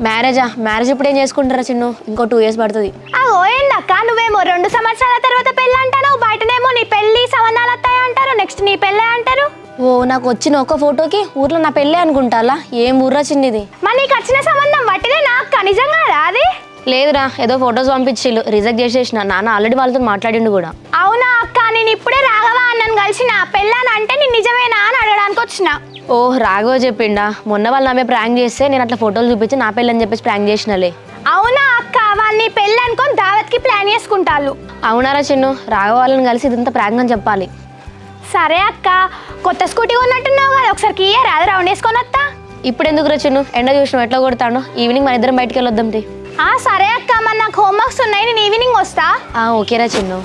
Marriage ఇప్పుడు ఏం చేసుకుంటారా చిన్ను? ఇంకో 2 years పడుతుంది. ఏందక్క నువ్వేమో 2 సంవత్సరాల తర్వాత పెళ్ళి అంటాను, బయటనేమో నీ పెళ్లి సంబంధాలు వస్తాయి అంటారు, నెక్స్ట్ నీ పెళ్ళే అంటారు. ఓ నాకు వచ్చిన ఒక ఫోటోకి ఊర్లో నా పెళ్ళే అనుకుంటాలా? ఏం ఊర్రా చిన్నిది? మరి నీకు వచ్చిన సంబంధం వట్టిదే నాకు నిజంగా అది? లేదురా, ఏదో ఫొటోస్ పంపించిళ్ళు, రిజెక్ట్ చేసేసిన. నాన్న ఆల్రెడీ వాళ్ళతో మాట్లాడిండు కూడా. అవునా అక్క, నేను ఇప్పుడే రాఘవ అన్నను కలిసిన. పెళ్ళాని అంటే నేను నిజమేనా అని అడగడానికి వచ్చిన. ఓహ్ రాఘవ చెప్పిండా? మొన్న వాళ్ళు నామే ప్రాంక్ చేస్తే నేను అట్లా ఫోటోలు చూపించి నా పెళ్ళని చెప్పేసి ప్రాంక్ చేసినలే. అవునా అక్క, వాళ్ళని పెళ్ళి అనుకొని దావత్కి ప్లాన్ చేసుకుంటారు. అవునారా చిన్ను, రాఘవ వాళ్ళని కలిసి ఇదంతా ప్రాంక్ అని చెప్పాలి. సరే అక్క, కొత్త స్కూటీ ఉన్నట్టున్నావు కదా, ఒకసారి కియర్ అది రౌండ్ వేసుకొని వస్తా. ఇప్పుడు ఎందుకు రా చిన్ను? ఎండ చూసినావు ఎట్లా కొడతాను? ఈవినింగ్ మన ఇద్దరం బయటకు వెళ్ళొద్దాం. సరే అక్క, మరి నాకు హోంవర్క్స్ ఉన్నాయి, నేను ఈవినింగ్ వస్తా. ఓకేరా చిన్ను.